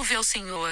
Louve ao Senhor.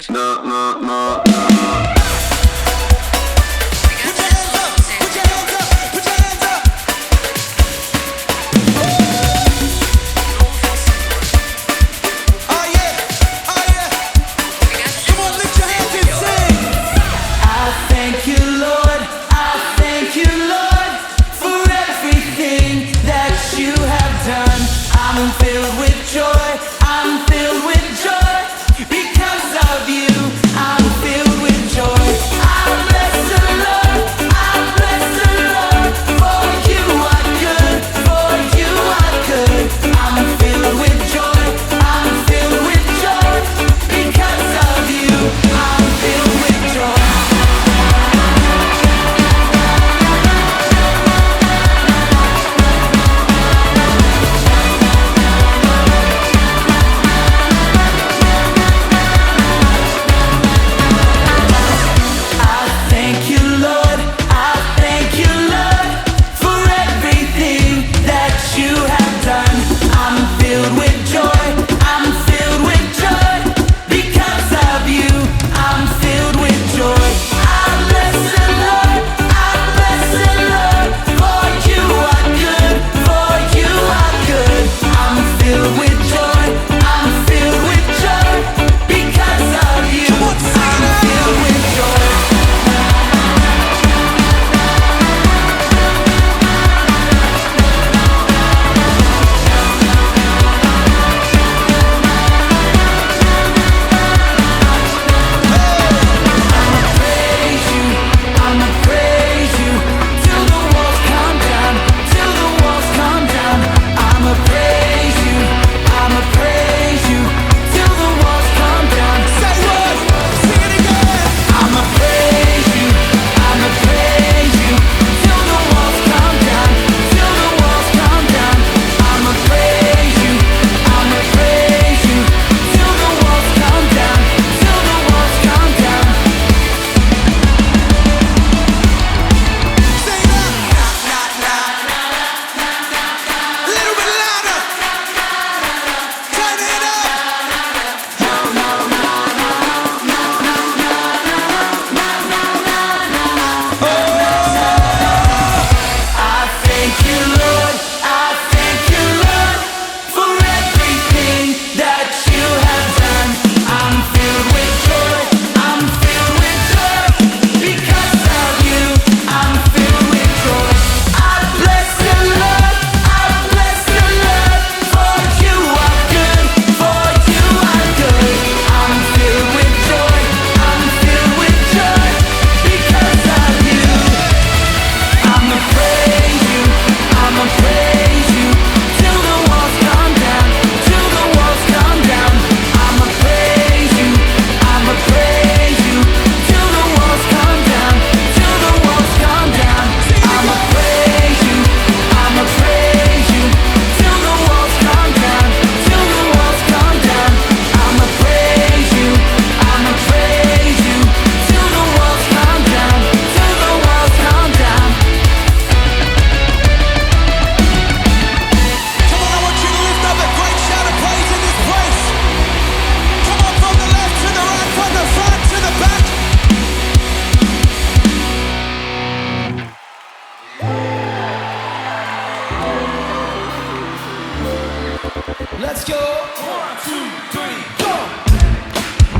Let's go. 1, 2, 3, go.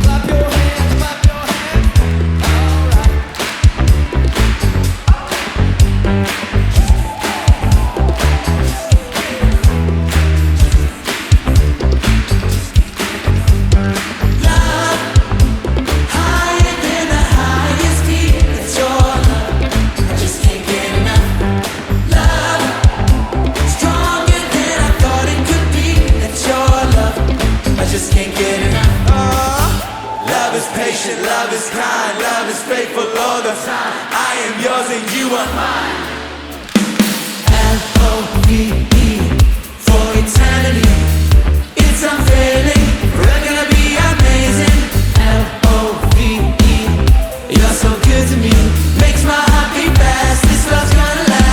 Clap your hands, clap your hands. All right. Love, higher than the highest peak. It's your love. I just can't get enough. Love, stronger than I thought it could be. It's your love. I just can't get enough. Love is patient, love is kind, love is faithful all the time. I am yours and you are mine. L-O-V-E for eternity. It's unfailing, we're gonna be amazing. L-O-V-E, you're so good to me. Makes my heart beat fast, this love's gonna last.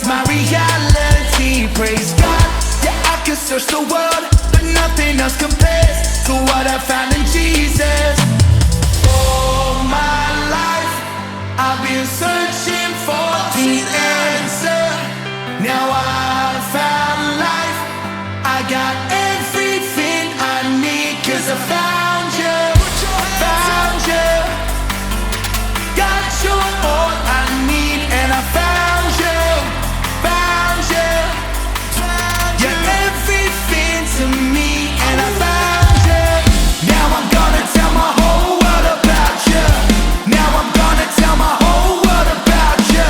is my reality. Praise God. Yeah, I could search the world, but nothing else compares to what I found in Jesus. All my life I've been searching for the answer. Now I found life. I got everything I need, 'cause I found you, found you. Got you all I need, and I found you, found you. You're everything to me, and I found you. Now I'm gonna tell my whole world about you. Now I'm gonna tell my whole world about you.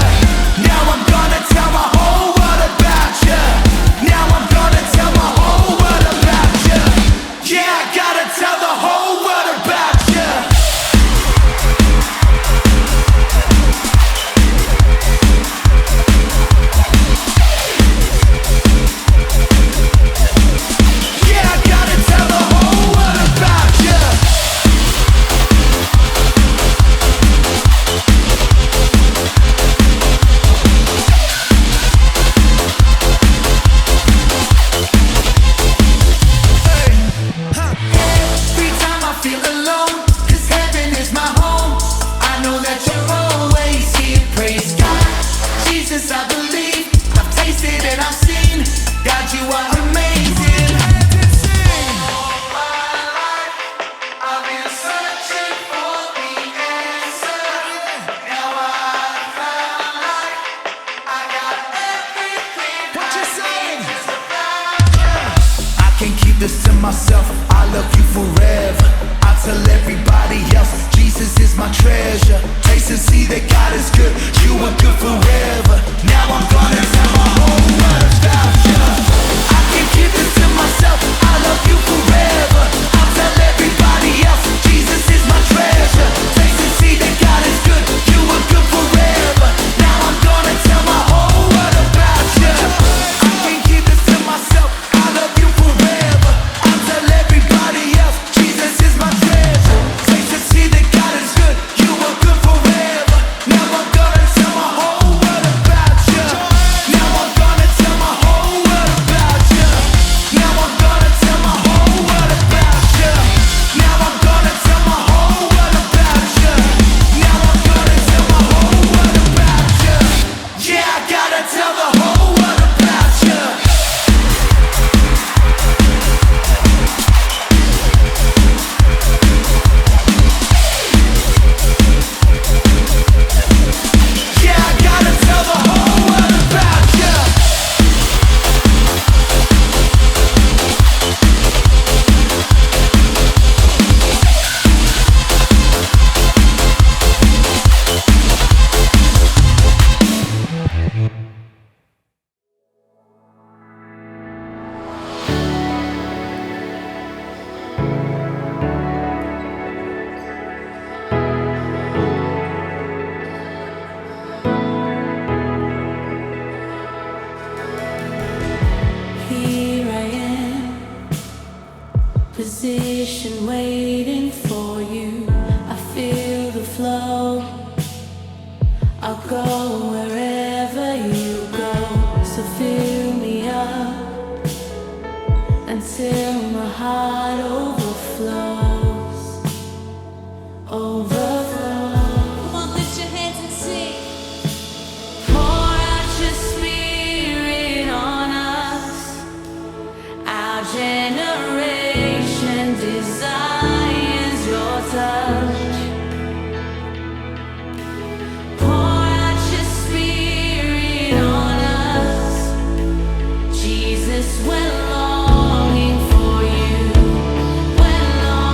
Now I'm gonna tell my whole world about you. Now I'm gonna tell my whole world about you. Yeah, I gotta tell the whole world about you. Yeah, I gotta tell the whole world about you. Every time I feel alone, 'cause heaven is my home, I know that you're always here. Praise God. Jesus, I believe. I've tasted and I've seen. God, you are amazing. All my life I've been searching for the answer. Now I found life. I got everything. What you saying? I can't keep this to myself. I love you forever. I tell everybody else, Jesus is my treasure. Taste and see that God is good. You are good forever. Now I'm gonna tell my whole world about you. I can't keep this to myself. I love you forever. I tell everybody else, Jesus is my treasure. Taste and see that God is good. You are good forever. Now I'm gonna tell my whole world about you. I can't keep this to myself. I love you forever. I tell everybody else, Jesus is my treasure. Taste and see that God is good. You are good forever. Now I'm gonna tell my whole world about you. Now I'm gonna tell my whole world about you. Now I'm gonna tell my whole world about you. Now I'm gonna tell my whole world about you. Now I'm gonna tell my whole world about you. Yeah, I gotta tell the whole world about you. Yeah, I gotta tell the whole world about you. Here I am, position waiting for you. I feel the flow. I'll go wherever you go. So fill me up until my heart overflows. Come on, lift your hands and sing. Pour out your spirit on us. Our generation desires your touch. Pour out your spirit on us. Jesus, we're longing for you. We're longing.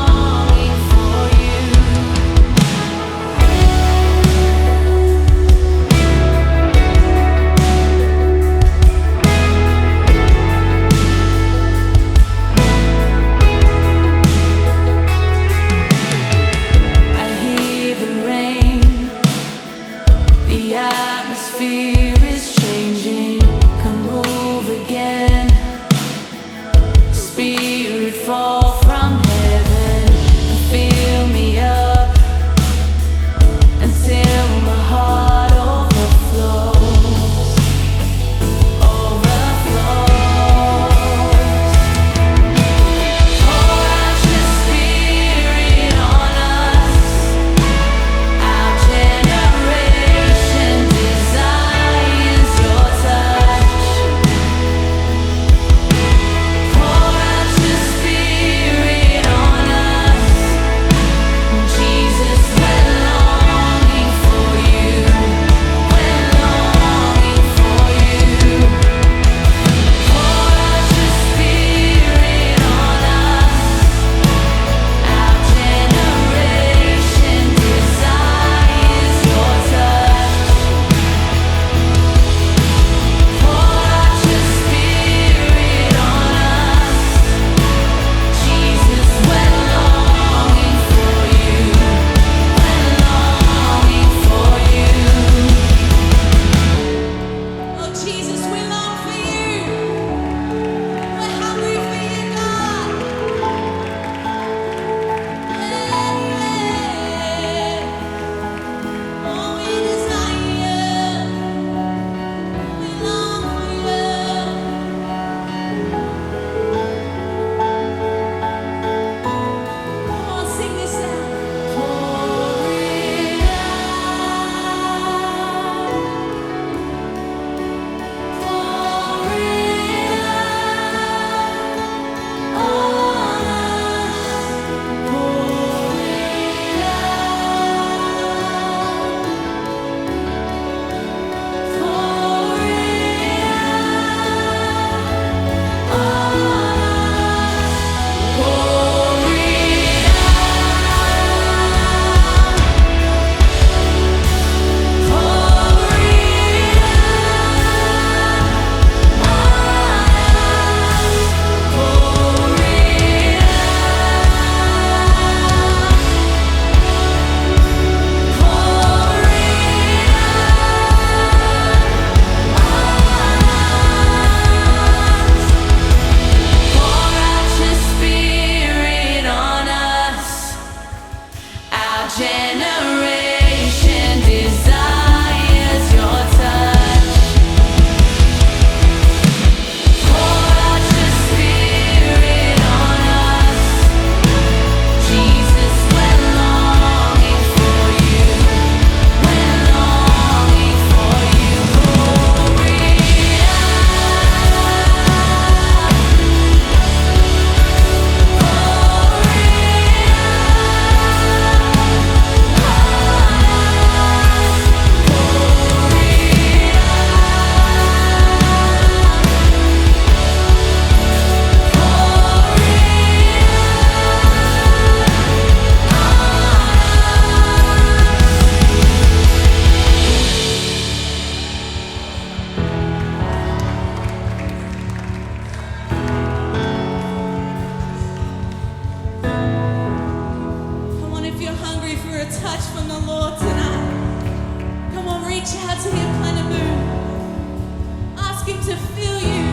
to feel you.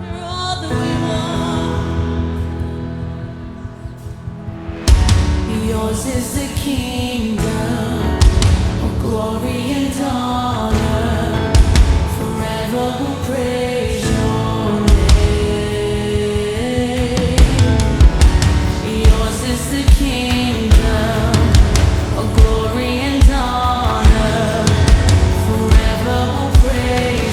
You're all that we want. Yours is the kingdom of glory and honor. Forever we'll praise your name. Yours is the kingdom of glory and honor. Forever we'll praise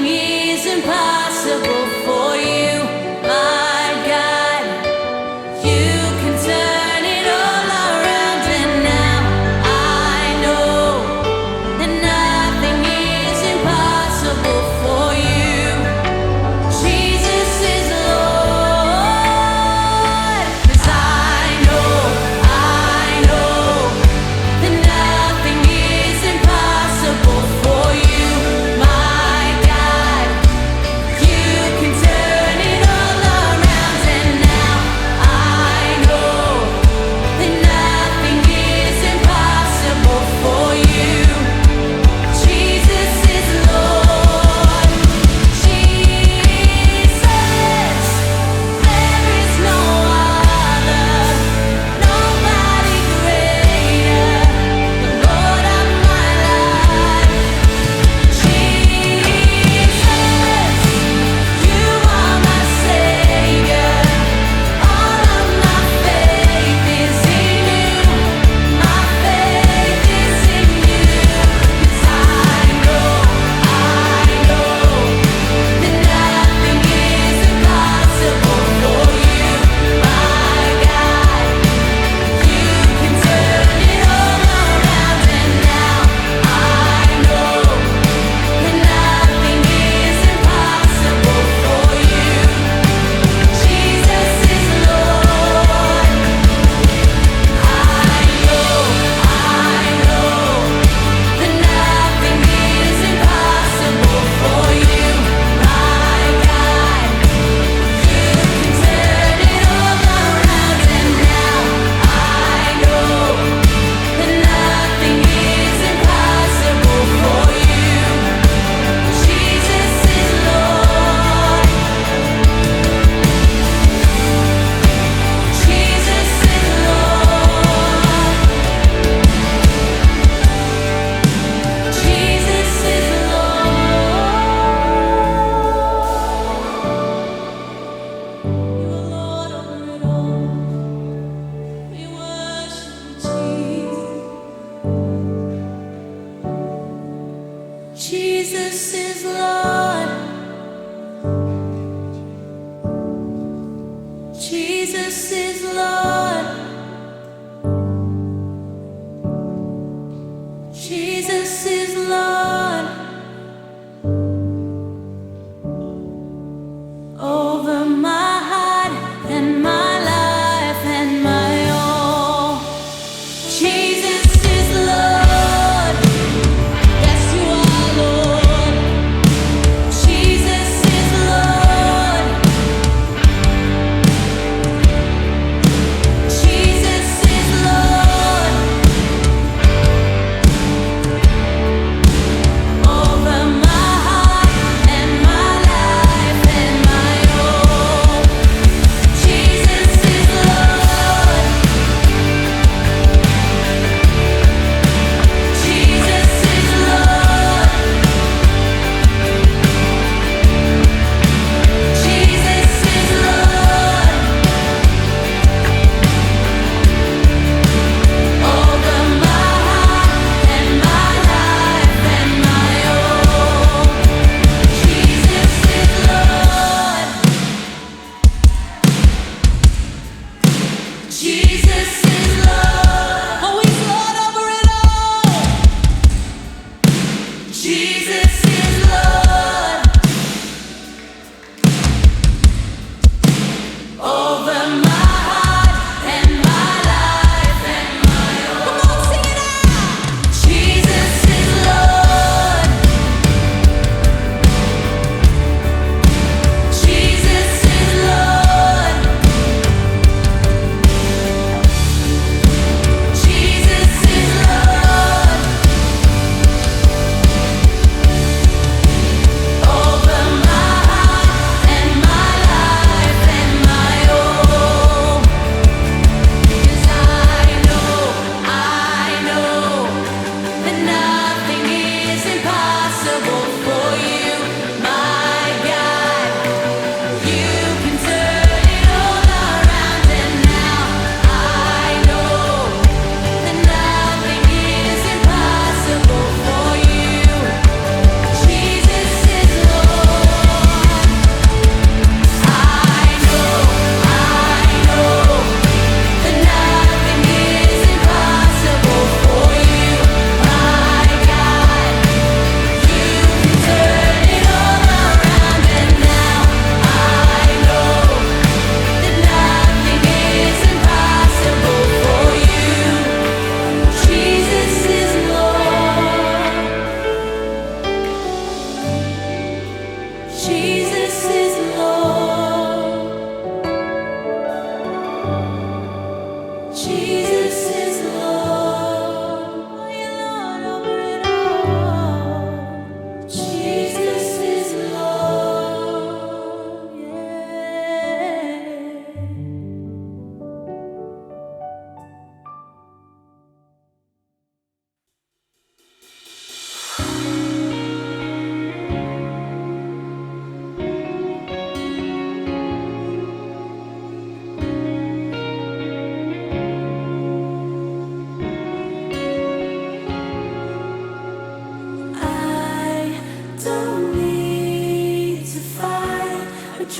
Nothing is impossible for you, my God. You can turn it all around, and now I know that nothing is impossible for you. Jesus is Lord, 'cause I know that nothing is impossible for you, my God.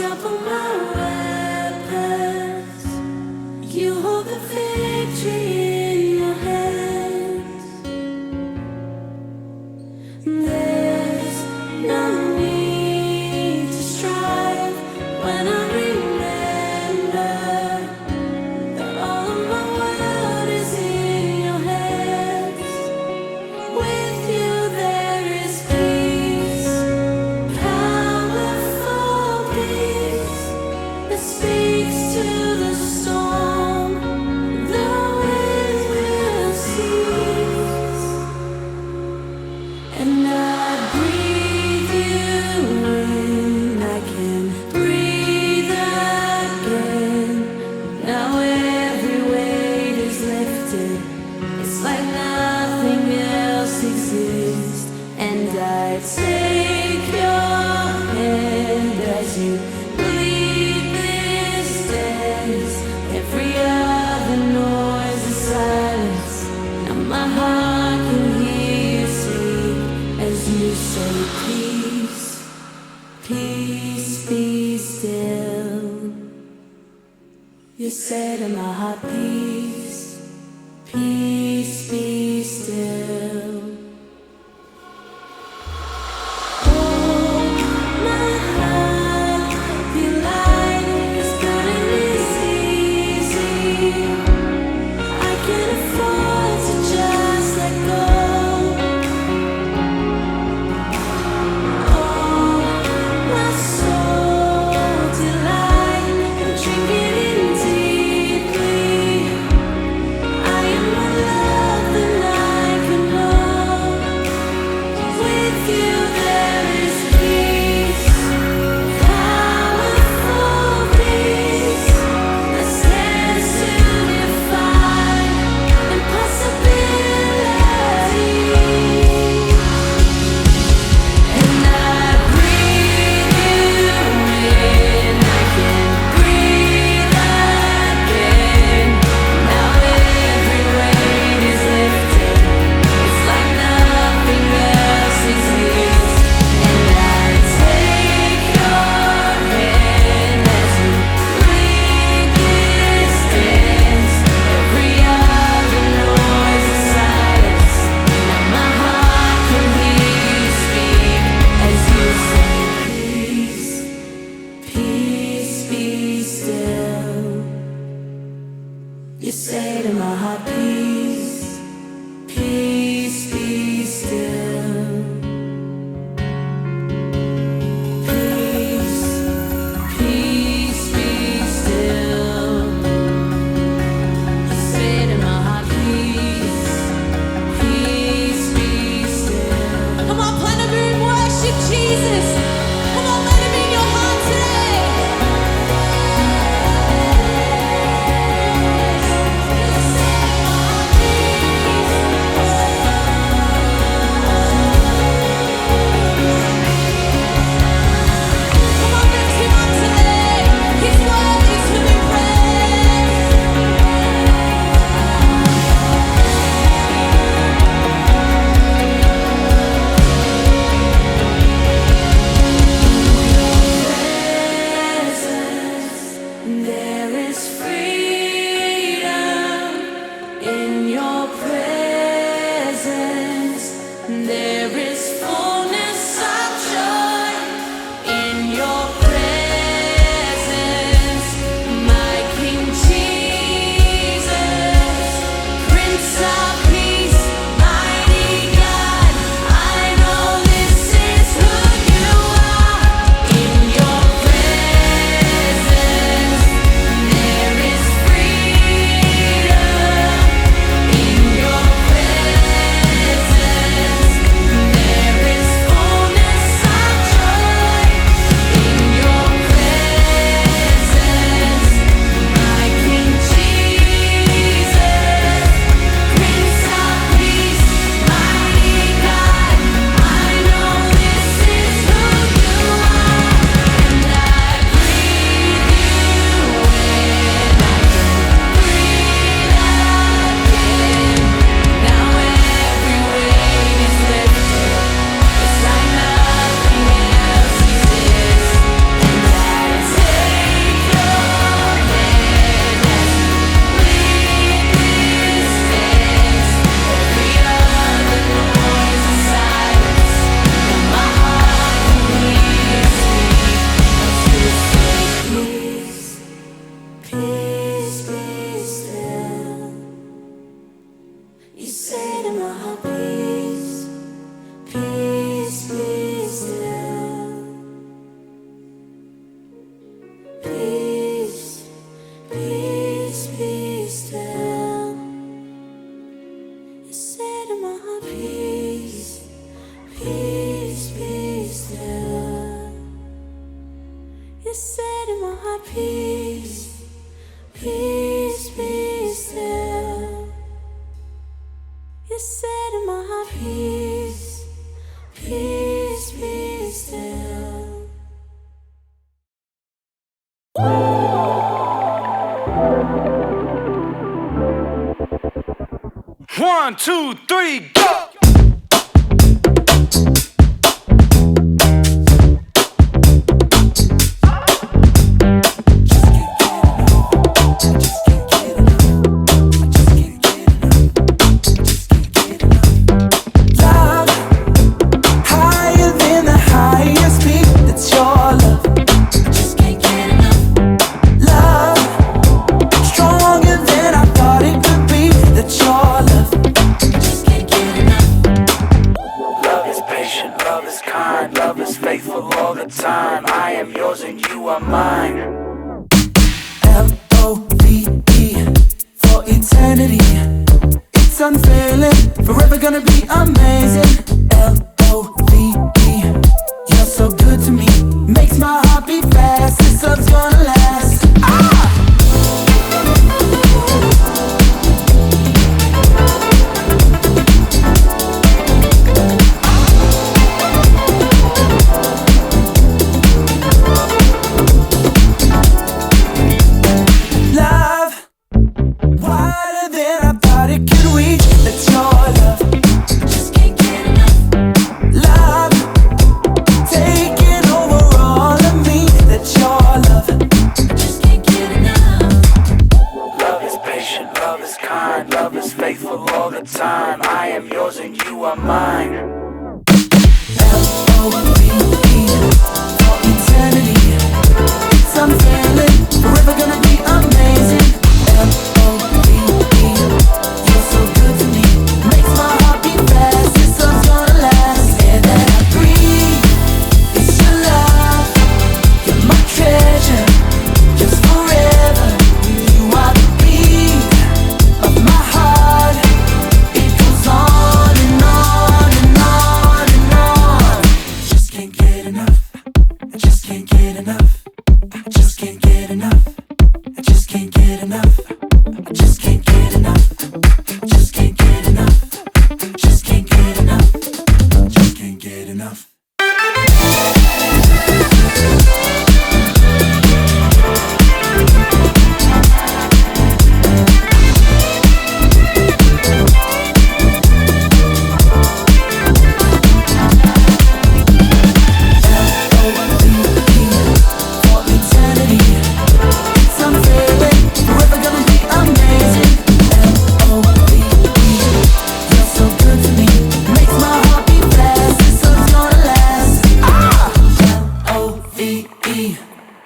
trample my weapons. You hold the victory in your hands. There's no need to strive when I remember that all of my world is in your hands. With you there is peace, powerful peace that speaks to the storm. The wind will cease, and I breathe you in. I can breathe again. Now every weight is lifted. It's like nothing else exists. And I take your hand as you lead this dance. Every other noise is silence. Now my heart can hear you speak as you say, peace, peace, be still. You say to my heart, peace, peace, be still. Oh, my heart, your light is burning is easy. I can't afford to just let go. Oh, my soul delight and drink it in deeply. I am alive. You said in my heart, peace, peace, be still. You said in my heart, peace, peace, be still. 1, 2, 3, go!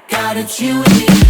Got it, you and me.